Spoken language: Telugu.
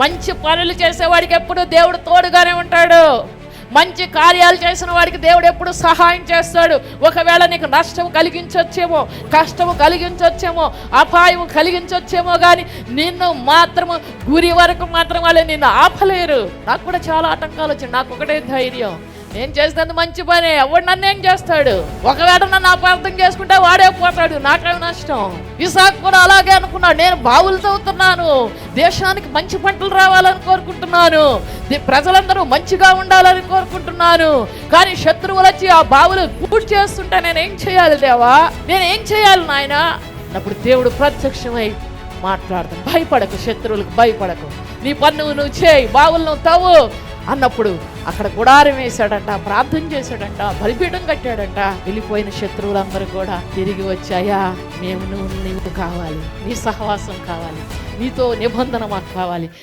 మంచి పనులు చేసేవాడికి ఎప్పుడు దేవుడు తోడుగానే ఉంటాడు. మంచి కార్యాలు చేసిన వాడికి దేవుడు ఎప్పుడు సహాయం చేస్తాడు. ఒకవేళ నీకు నష్టం కలిగించొచ్చేమో, కష్టము కలిగించొచ్చేమో, అపాయం కలిగించొచ్చేమో, కానీ నిన్ను మాత్రము గురి వరకు మాత్రం వాళ్ళు నిన్ను ఆపలేరు. నాకు కూడా చాలా ఆటంకాలు వచ్చాయి. నాకు ఒకటే ధైర్యం, నేను చేసినంత మంచి పనే, ఎవడు నన్ను ఏం చేస్తాడు? ఒకవేళ నన్ను అపార్థం చేసుకుంటే వాడే పోతాడు, నాకేం నష్టం. ఇసాకు కూడా అలాగే అనుకున్నాడు. నేను బావులు తవ్వుతున్నాను, దేశానికి మంచి పంటలు రావాలని కోరుకుంటున్నాను, ప్రజలందరూ మంచిగా ఉండాలని కోరుకుంటున్నాను, కానీ శత్రువులు వచ్చి ఆ బావులు పూర్తి చేస్తుంటే నేనేం చేయాలి దేవా, నేనేం చేయాలి నాయన? అప్పుడు దేవుడు ప్రత్యక్షమై మాట్లాడతాడు, భయపడకు, శత్రువులకు భయపడకు, నీ పన్ను నువ్వు చేయి, బావులు నువ్వు తవ్వు అన్నప్పుడు అక్కడ గుడారం వేశాడంట, ప్రార్థన చేశాడంట, బలిపీఠం కట్టాడంట. వెళ్ళిపోయిన శత్రువులందరూ కూడా తిరిగి వచ్చాయా, మేము నీవు కావాలి, నీ సహవాసం కావాలి, నీతో నిబంధన మాకు కావాలి.